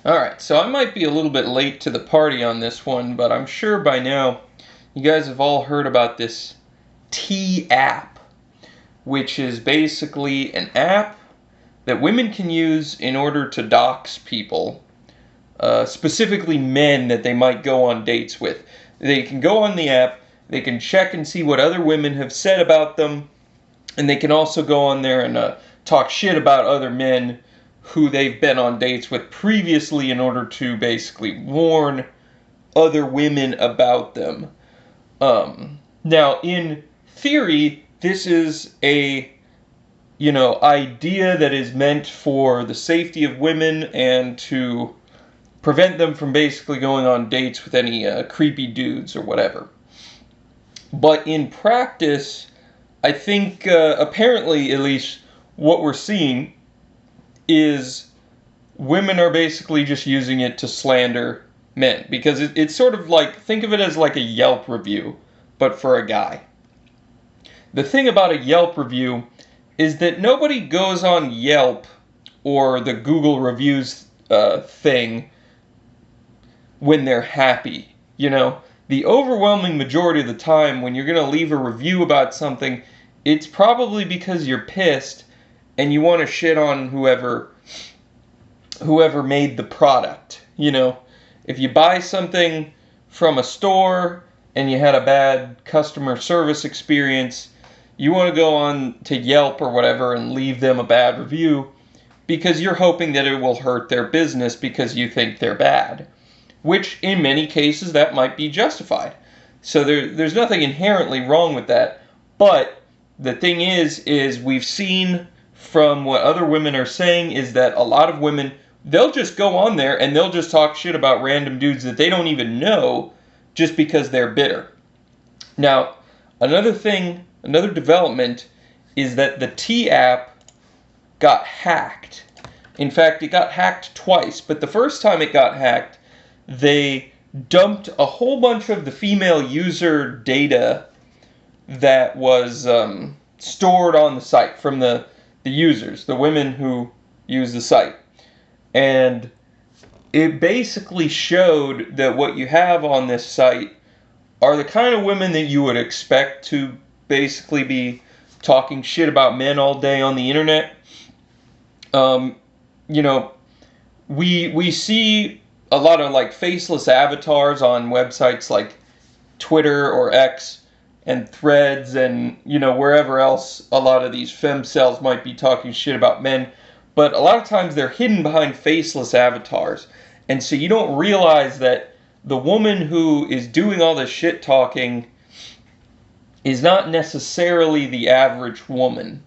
Alright, so I might be a little bit late to the party on this one, but I'm sure by now you guys have all heard about this T app, which is basically an app that women can use in order to dox people, specifically men that they might go on dates with. They can go on the app, they can check and see what other women have said about them, and they can also go on there and talk shit about other men who they've been on dates with previously in order to basically warn other women about them. Now, in theory, this is a, idea that is meant for the safety of women and to prevent them from basically going on dates with any creepy dudes or whatever. But in practice, I think apparently, at least, what we're seeing is women are basically just using it to slander men, because it's sort of like, think of it as like a Yelp review, but for a guy. The thing about a Yelp review is that nobody goes on Yelp or the Google reviews thing when they're happy. The overwhelming majority of the time when you're going to leave a review about something, it's probably because you're pissed and you want to shit on whoever made the product. If you buy something from a store and you had a bad customer service experience, you want to go on to Yelp or whatever and leave them a bad review because you're hoping that it will hurt their business because you think they're bad, which in many cases that might be justified. So there's nothing inherently wrong with that. But the thing is we've seen from what other women are saying is that a lot of women, they'll just go on there and they'll just talk shit about random dudes that they don't even know just because they're bitter. Now, another development is that the T app got hacked. In fact, it got hacked twice, but the first time it got hacked, they dumped a whole bunch of the female user data that was stored on the site from the users, the women who use the site. And it basically showed that what you have on this site are the kind of women that you would expect to basically be talking shit about men all day on the internet. We see a lot of like faceless avatars on websites like Twitter or X and Threads and wherever else a lot of these femcels might be talking shit about men, but a lot of times they're hidden behind faceless avatars, and so you don't realize that the woman who is doing all this shit talking is not necessarily the average woman.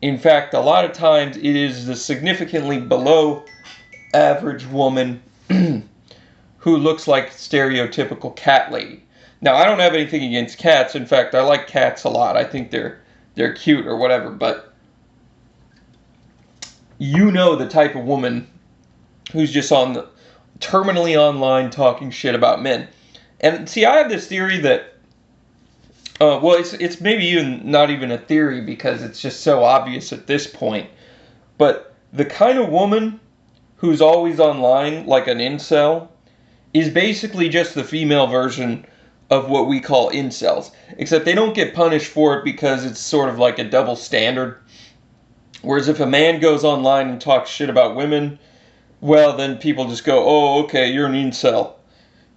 In fact, a lot of times it is the significantly below average woman who looks like stereotypical cat lady. Now, I don't have anything against cats. In fact, I like cats a lot. I think they're cute or whatever, but the type of woman who's just terminally online talking shit about men. And see, I have this theory that, it's maybe even not even a theory because it's just so obvious at this point, but the kind of woman who's always online, like an incel, is basically just the female version of what we call incels, except they don't get punished for it because it's sort of like a double standard. Whereas if a man goes online and talks shit about women, well, then people just go, oh, okay, you're an incel.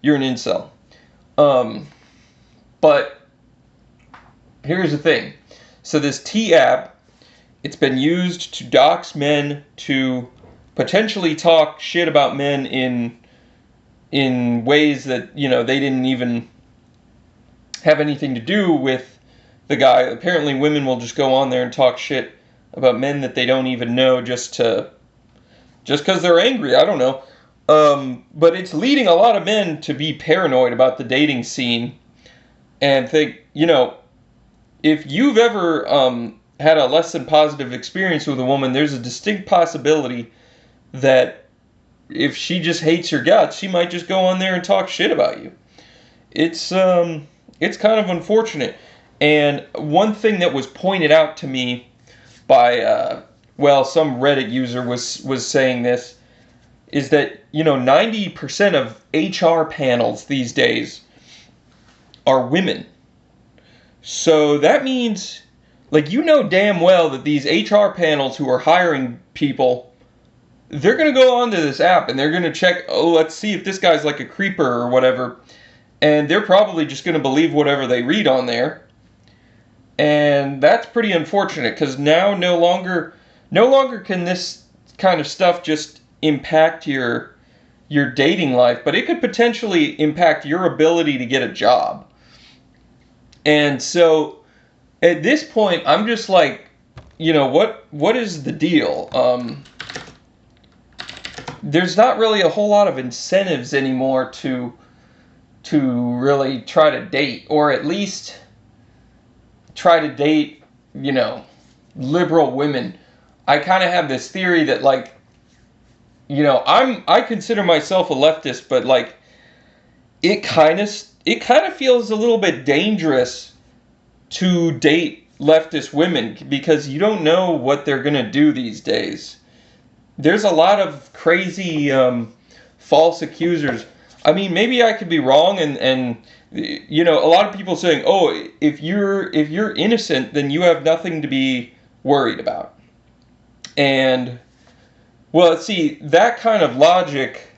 You're an incel. But here's the thing. So this T app, it's been used to dox men, to potentially talk shit about men in ways that, they didn't even have anything to do with the guy. Apparently women will just go on there and talk shit about men that they don't even know just because they're angry. I don't know. But it's leading a lot of men to be paranoid about the dating scene and think, if you've ever had a less than positive experience with a woman, there's a distinct possibility that if she just hates your guts, she might just go on there and talk shit about you. It's kind of unfortunate. And one thing that was pointed out to me by some Reddit user was saying this, is that, 90% of HR panels these days are women. So that means, like, damn well that these HR panels who are hiring people, they're going to go onto this app and they're going to check, oh, let's see if this guy's like a creeper or whatever. And they're probably just going to believe whatever they read on there. And that's pretty unfortunate, because now no longer can this kind of stuff just impact your dating life, but it could potentially impact your ability to get a job. And so at this point, I'm just like, what is the deal? There's not really a whole lot of incentives anymore to really try to date, or at least try to date, liberal women. I kind of have this theory that, like, I consider myself a leftist, but like, it kind of feels a little bit dangerous to date leftist women, because you don't know what they're gonna do these days. There's a lot of crazy false accusers. I mean, maybe I could be wrong, and a lot of people saying, oh, if you're innocent, then you have nothing to be worried about. And, well, see, that kind of logic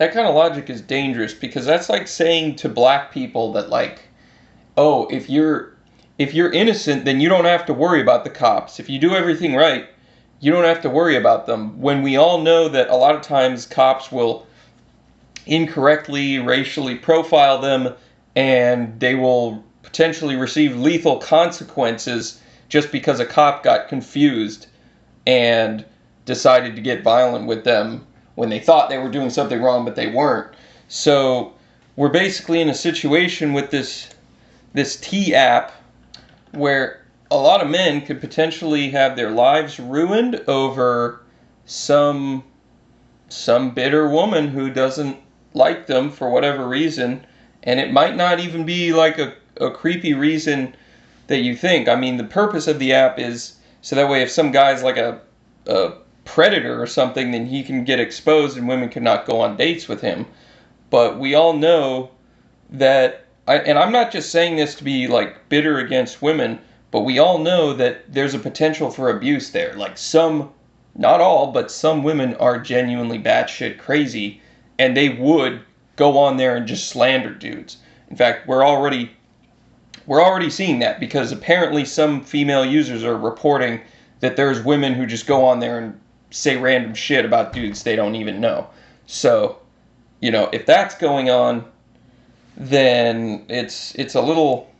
is dangerous, because that's like saying to black people that, like, oh, if you're innocent, then you don't have to worry about the cops. If you do everything right, you don't have to worry about them. When we all know that a lot of times cops will incorrectly racially profile them, and they will potentially receive lethal consequences just because a cop got confused and decided to get violent with them when they thought they were doing something wrong, but they weren't. So we're basically in a situation with this T app where a lot of men could potentially have their lives ruined over some bitter woman who doesn't like them for whatever reason. And it might not even be like a creepy reason that you think. I mean, the purpose of the app is so that way if some guy's like a predator or something, then he can get exposed and women cannot go on dates with him. But we all know that, and I'm not just saying this to be like bitter against women, but we all know that there's a potential for abuse there. Like, some, not all, but some women are genuinely batshit crazy, and they would go on there and just slander dudes. In fact, we're already seeing that, because apparently some female users are reporting that there's women who just go on there and say random shit about dudes they don't even know. So, if that's going on, then it's a little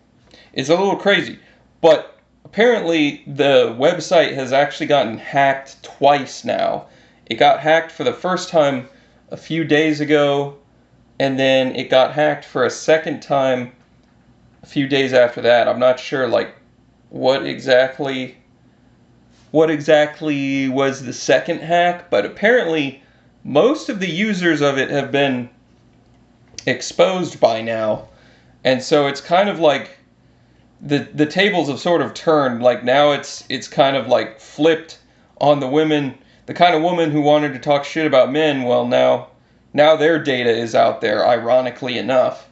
crazy. But apparently the website has actually gotten hacked twice now. It got hacked for the first time a few days ago, and then it got hacked for a second time a few days after that. I'm not sure, like, what exactly was the second hack, but apparently most of the users of it have been exposed by now. And so it's kind of like the tables have sort of turned. Like, now it's kind of like flipped on the women, the kind of woman who wanted to talk shit about men. Well, now their data is out there, ironically enough.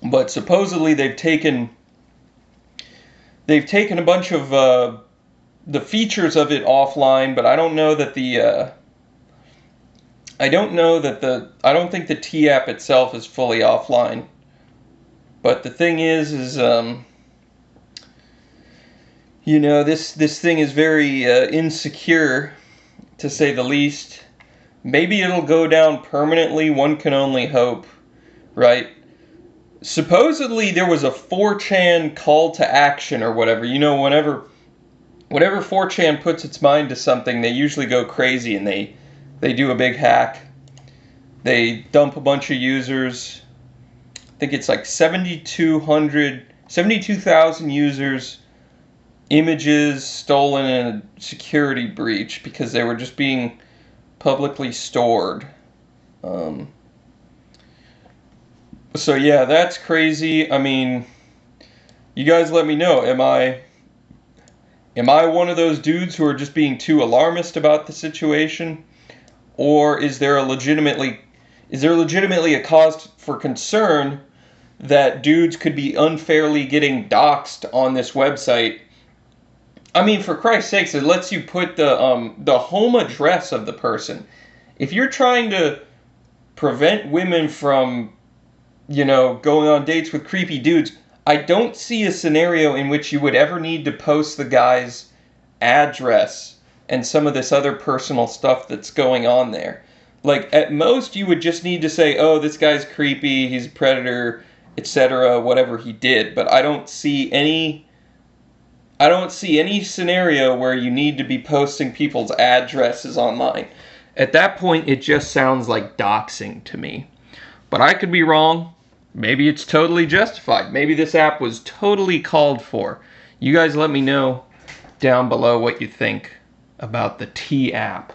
But supposedly they've taken a bunch of the features of it offline, but I don't know that I don't think the T app itself is fully offline. But the thing is this thing is very insecure, to say the least. Maybe it'll go down permanently, one can only hope, right? Supposedly there was a 4chan call to action or whatever. Whenever 4chan puts its mind to something, they usually go crazy and they do a big hack. They dump a bunch of users. I think it's like 72,000 users, images stolen in a security breach because they were just being publicly stored. So yeah, that's crazy. I mean, you guys let me know. Am I Am I one of those dudes who are just being too alarmist about the situation? Or is there legitimately a cause for concern that dudes could be unfairly getting doxxed on this website? I mean, for Christ's sakes, it lets you put the home address of the person. If you're trying to prevent women from, going on dates with creepy dudes, I don't see a scenario in which you would ever need to post the guy's address and some of this other personal stuff that's going on there. Like, at most, you would just need to say, oh, this guy's creepy, he's a predator, etc., whatever he did. But I don't see any scenario where you need to be posting people's addresses online. At that point, it just sounds like doxing to me. But I could be wrong. Maybe it's totally justified. Maybe this app was totally called for. You guys let me know down below what you think about the T app.